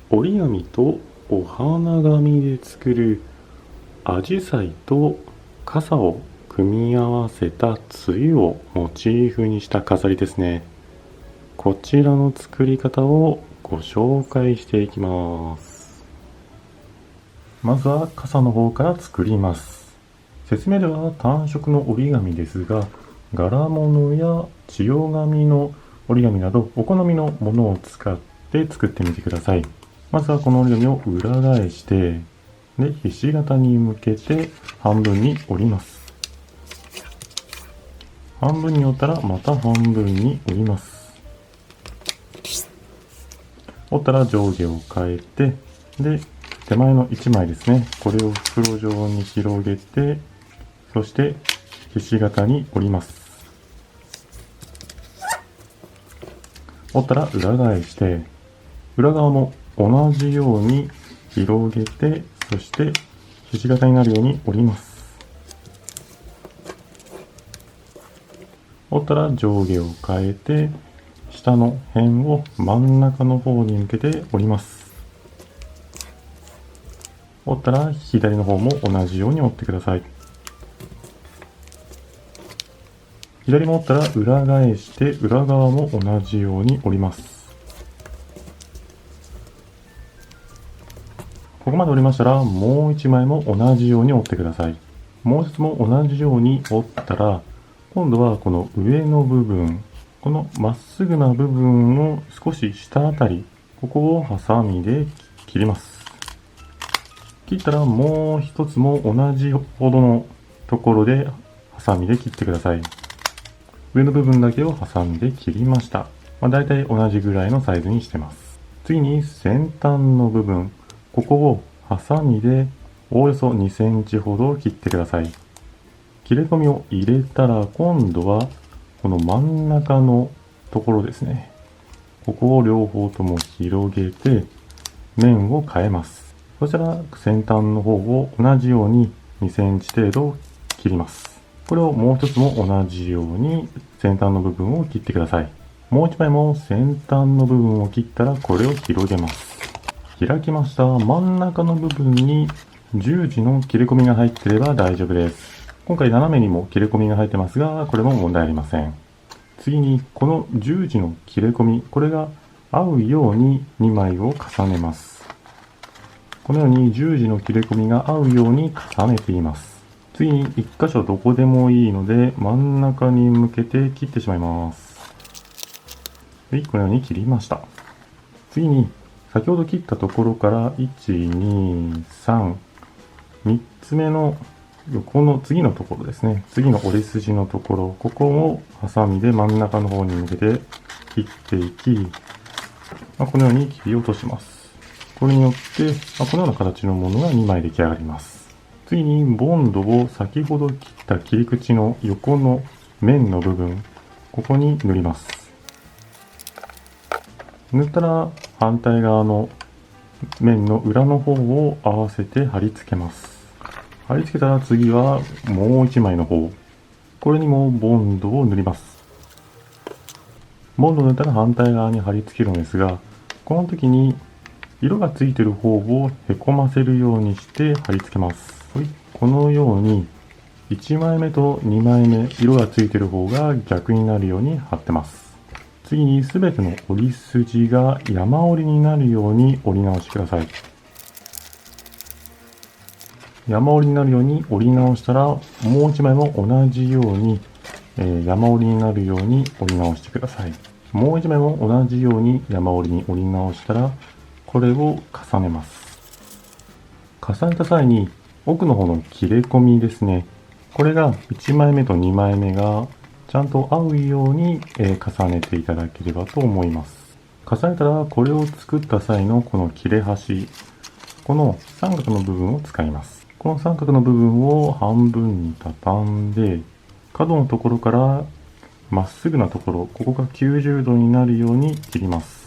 折り紙とお花紙で作るアジサイと傘を組み合わせたつゆをモチーフにした飾りですね。こちらの作り方をご紹介していきます。まずは傘の方から作ります。説明では単色の折り紙ですが、柄物や千代紙の折り紙などお好みのものを使って作ってみてください。まずはこの折り紙を裏返して、で、ひし形に向けて半分に折ります。半分に折ったらまた半分に折ります。折ったら上下を変えて、で、手前の1枚ですね。これを袋状に広げて、そしてひし形に折ります。折ったら裏返して、裏側も同じように広げて、そしてひし形になるように折ります。折ったら上下を変えて、下の辺を真ん中の方に向けて折ります。折ったら左の方も同じように折ってください。左も折ったら裏返して裏側も同じように折ります。ここまで折りましたらもう一枚も同じように折ってください。もう一つも同じように折ったら、今度はこの上の部分、このまっすぐな部分の少し下あたり、ここをハサミで切ります。切ったらもう一つも同じほどのところでハサミで切ってください。上の部分だけをハサミで切りました。だいたい同じぐらいのサイズにしてます。次に先端の部分、ここをハサミでおおよそ2センチほど切ってください。切れ込みを入れたら今度はこの真ん中のところですね。ここを両方とも広げて面を変えます。そしたら先端の方を同じように2センチ程度切ります。これをもう一つも同じように先端の部分を切ってください。もう一枚も先端の部分を切ったらこれを広げます。開きました。真ん中の部分に十字の切れ込みが入っていれば大丈夫です。今回斜めにも切れ込みが入ってますが、これも問題ありません。次にこの十字の切れ込み、これが合うように2枚を重ねます。このように十字の切れ込みが合うように重ねています。次に1箇所どこでもいいので真ん中に向けて切ってしまいます。はい、このように切りました。次に先ほど切ったところから1、2、3、3つ目の横の次のところですね。次の折り筋のところ、ここをハサミで真ん中の方に向けて切っていき、このように切り落とします。これによって、このような形のものが2枚出来上がります。次にボンドを先ほど切った切り口の横の面の部分、ここに塗ります。塗ったら反対側の面の裏の方を合わせて貼り付けます。貼り付けたら次はもう一枚の方、これにもボンドを塗ります。ボンドを塗ったら反対側に貼り付けるのですが、この時に色がついている方をへこませるようにして貼り付けます。このように1枚目と2枚目、色がついている方が逆になるように貼ってます。次に全ての折り筋が山折りになるように折り直してください。山折りになるように折り直したら、もう1枚も同じように、山折りになるように折り直してください。もう1枚も同じように山折りに折り直したら、これを重ねます。重ねた際に奥の方の切れ込みですね。これが1枚目と2枚目がちゃんと合うように重ねていただければと思います。重ねたらこれを作った際のこの切れ端、この三角の部分を使います。この三角の部分を半分に畳んで、角のところからまっすぐなところ、ここが90度になるように切ります。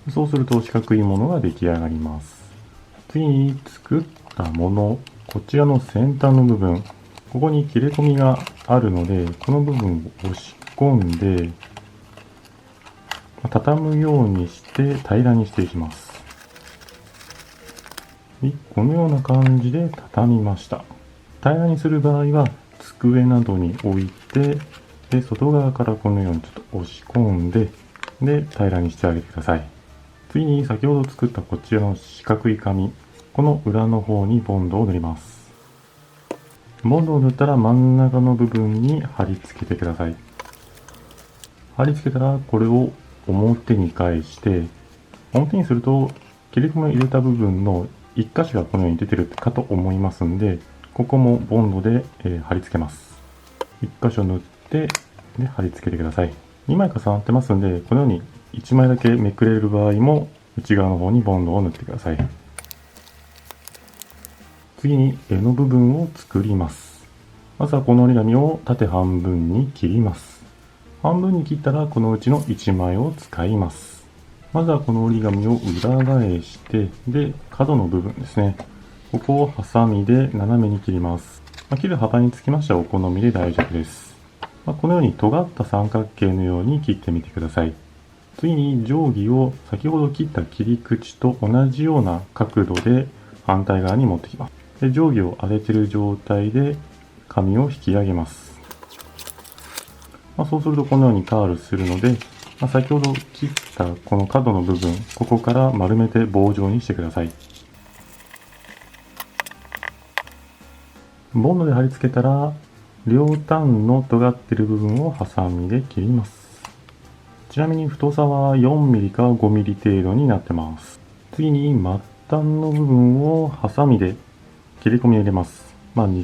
そうすると四角いものが出来上がります。次に作ったもの、こちらの先端の部分、ここに切れ込みがあるので、この部分を押し込んで、畳むようにして平らにしていきます。このような感じで畳みました。平らにする場合は机などに置いて、で外側からこのようにちょっと押し込んで、で平らにしてあげてください。次に先ほど作ったこちらの四角い紙、この裏の方にボンドを塗ります。ボンドを塗ったら真ん中の部分に貼り付けてください。貼り付けたらこれを表に返して、表にすると切り込みを入れた部分の1箇所がこのように出てるかと思いますんで、ここもボンドで貼り付けます。1箇所塗ってで貼り付けてください。2枚重なってますんで、このように1枚だけめくれる場合も内側の方にボンドを塗ってください。次に柄の部分を作ります。まずはこの折り紙を縦半分に切ります。半分に切ったらこのうちの1枚を使います。まずはこの折り紙を裏返して、で角の部分ですね、ここをハサミで斜めに切ります。切る幅につきましてはお好みで大丈夫です。このように尖った三角形のように切ってみてください。次に定規を先ほど切った切り口と同じような角度で反対側に持ってきます。で定規を当てている状態で紙を引き上げます。そうするとこのようにカールするので、先ほど切ったこの角の部分、ここから丸めて棒状にしてください。ボンドで貼り付けたら、両端の尖っている部分をハサミで切ります。ちなみに太さは 4mm か 5mm 程度になってます。次に末端の部分をハサミで切り込みを入れます。1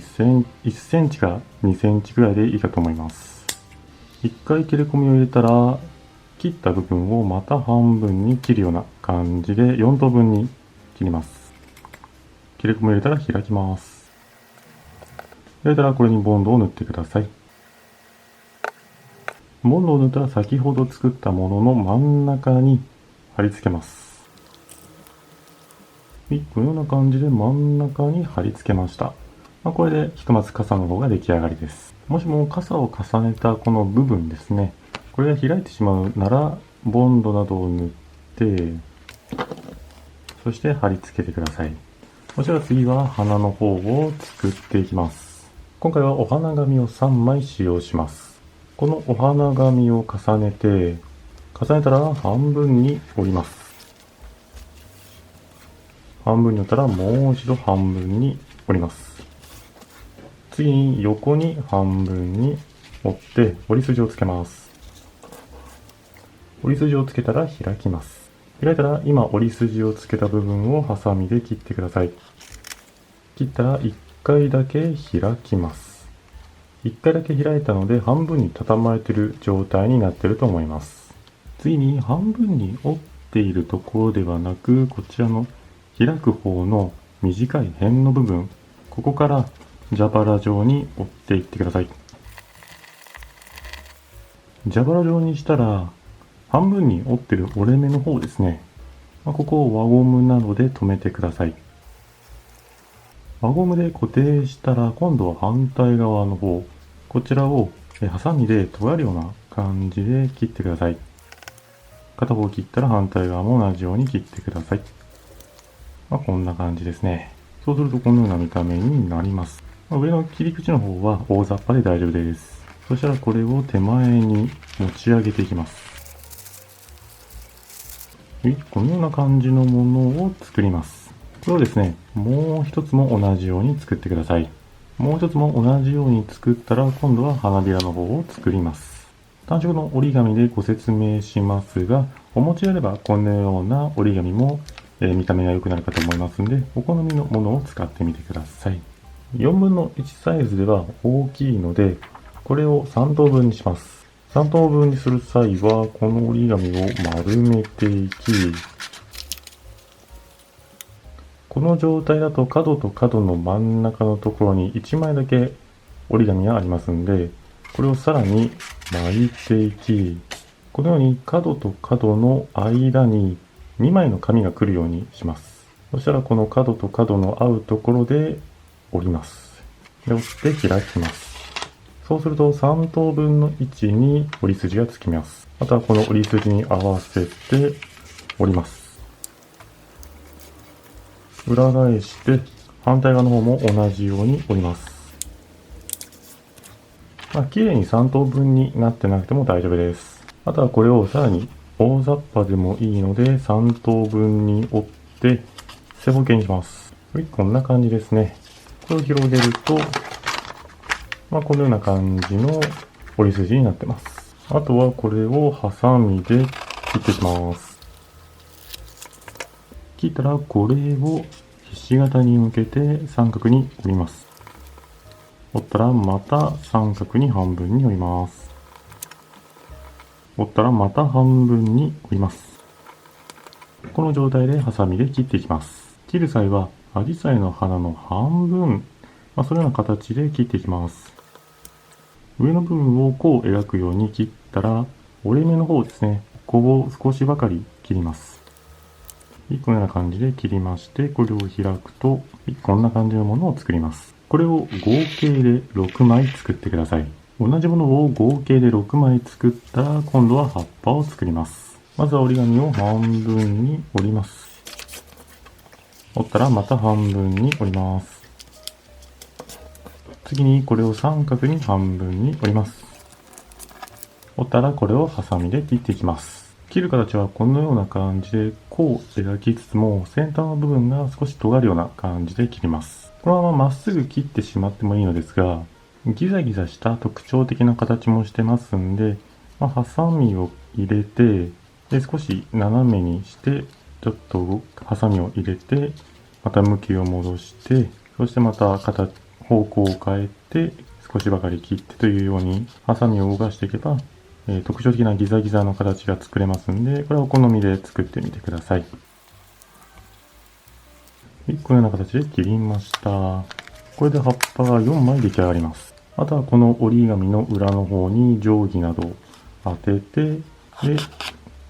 センチか2センチぐらいでいいかと思います。1回切り込みを入れたら、切った部分をまた半分に切るような感じで4等分に切ります。切り込みを入れたら開きます。入れたらこれにボンドを塗ってください。ボンドを塗ったら先ほど作ったものの真ん中に貼り付けます。このような感じで真ん中に貼り付けました。これでひとまず傘の方が出来上がりです。もしも傘を重ねたこの部分ですね、これが開いてしまうならボンドなどを塗って、そして貼り付けてください。そしたら次は花の方を作っていきます。今回はお花紙を3枚使用します。このお花紙を重ねたら半分に折ります。半分に折ったらもう一度半分に折ります。次に横に半分に折って折り筋をつけます。折り筋をつけたら開きます。開いたら今折り筋をつけた部分をハサミで切ってください。切ったら1回だけ開きます。1回だけ開いたので半分に畳まれている状態になっていると思います。次に半分に折っているところではなく、こちらの開く方の短い辺の部分、ここから蛇腹状に折っていってください。蛇腹状にしたら半分に折ってる折れ目の方ですね、ここを輪ゴムなどで留めてください。輪ゴムで固定したら今度は反対側の方、こちらをハサミで尖るような感じで切ってください。片方切ったら反対側も同じように切ってください。こんな感じですね。そうするとこのような見た目になります。上の切り口の方は大雑把で大丈夫です。そしたらこれを手前に持ち上げていきます。このような感じのものを作ります。これをですね、もう一つも同じように作ってください。もう一つも同じように作ったら今度は花びらの方を作ります。単色の折り紙でご説明しますが、お持ちであればこのような折り紙も見た目が良くなるかと思いますので、お好みのものを使ってみてください。4分の1サイズでは大きいので、これを3等分にします。3等分にする際は、この折り紙を丸めていき、この状態だと角と角の真ん中のところに1枚だけ折り紙がありますんで、これをさらに巻いていき、このように角と角の間に2枚の紙が来るようにします。そしたらこの角と角の合うところで折ります。で、折って開きます。そうすると3等分の位置に折り筋がつきます。あとはこの折り筋に合わせて折ります。裏返して反対側の方も同じように折ります。綺麗に3等分になってなくても大丈夫です。あとはこれをさらに大雑把でもいいので3等分に折って正方形にします。はい、こんな感じですね。これを広げると、このような感じの折り筋になってます。あとはこれをハサミで切っていきます。切ったらこれをひし形に向けて三角に折ります。折ったらまた三角に半分に折ります。折ったらまた半分に折ります。この状態でハサミで切っていきます。切る際はアジサイの花の半分、そのような形で切っていきます。上の部分をこう描くように切ったら、折れ目の方ですね、ここを少しばかり切ります。このような感じで切りまして、これを開くと、こんな感じのものを作ります。これを合計で6枚作ってください。同じものを合計で6枚作ったら、今度は葉っぱを作ります。まずは折り紙を半分に折ります。折ったらまた半分に折ります。次にこれを三角に半分に折ります。折ったらこれをハサミで切っていきます。切る形はこのような感じでこう描きつつも先端の部分が少し尖るような感じで切ります。このまままっすぐ切ってしまってもいいのですが、ギザギザした特徴的な形もしてますんで、ハサミを入れて、少し斜めにして、ちょっとハサミを入れて、また向きを戻して、そしてまた方向を変えて少しばかり切ってというようにハサミを動かしていけば、特徴的なギザギザの形が作れますんで、これはお好みで作ってみてください。このような形で切りました。これで葉っぱが4枚出来上がります。あとはこの折り紙の裏の方に定規などを当てて、で、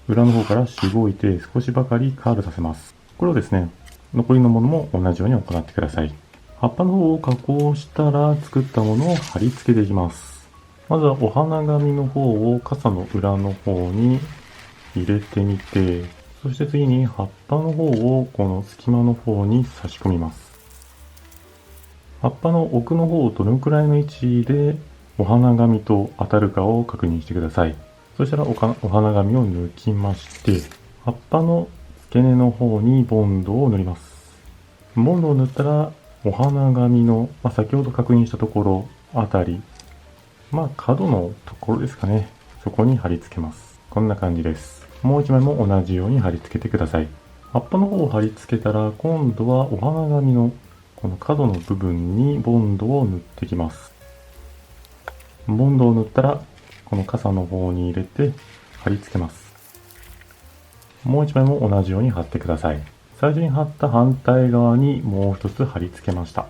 裏の方からしごいて少しばかりカールさせます。これをですね、残りのものも同じように行ってください。葉っぱの方を加工したら作ったものを貼り付けていきます。まずはお花紙の方を傘の裏の方に入れてみて、そして次に葉っぱの方をこの隙間の方に差し込みます。葉っぱの奥の方をどのくらいの位置でお花紙と当たるかを確認してください。そしたらお花紙を抜きまして、葉っぱの付け根の方にボンドを塗ります。ボンドを塗ったらお花紙の、先ほど確認したところあたり、角のところですかね。そこに貼り付けます。こんな感じです。もう一枚も同じように貼り付けてください。葉っぱの方を貼り付けたら、今度はお花紙のこの角の部分にボンドを塗っていきます。ボンドを塗ったら、この傘の方に入れて貼り付けます。もう一枚も同じように貼ってください。最初に貼った反対側にもう一つ貼り付けました。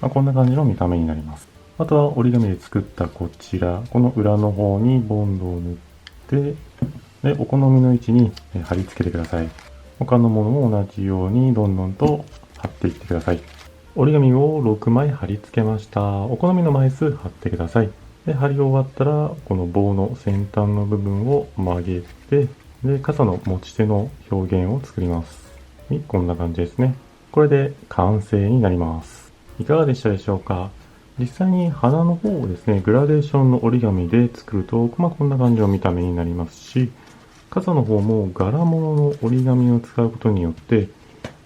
こんな感じの見た目になります。あとは折り紙で作ったこちら、この裏の方にボンドを塗って、でお好みの位置に貼り付けてください。他のものも同じようにどんどんと貼っていってください。折り紙を6枚貼り付けました。お好みの枚数貼ってください。で貼り終わったら、この棒の先端の部分を曲げて、で傘の持ち手の表現を作ります。こんな感じですね。これで完成になります。いかがでしたでしょうか？実際に花の方をですね、グラデーションの折り紙で作ると、こんな感じの見た目になりますし、傘の方も柄物の折り紙を使うことによって、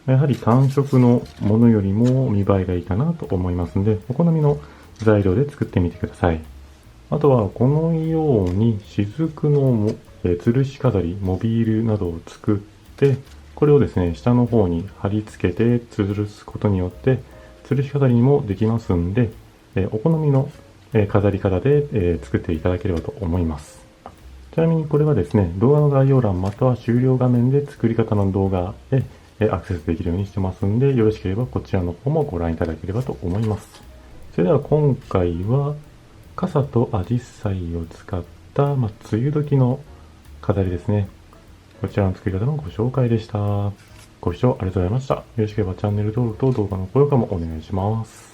やはり単色のものよりも見栄えがいいかなと思いますので、お好みの材料で作ってみてください。あとはこのように雫の吊るし飾り、モビールなどを作って、これをですね、下の方に貼り付けて吊るすことによって、吊るし飾りにもできますんで、お好みの飾り方で作っていただければと思います。ちなみにこれはですね、動画の概要欄または終了画面で作り方の動画へアクセスできるようにしてますんで、よろしければこちらの方もご覧いただければと思います。それでは今回は傘とアジサイを使った、梅雨時の飾りですね。こちらの作り方のご紹介でした。ご視聴ありがとうございました。よろしければチャンネル登録と動画の高評価もお願いします。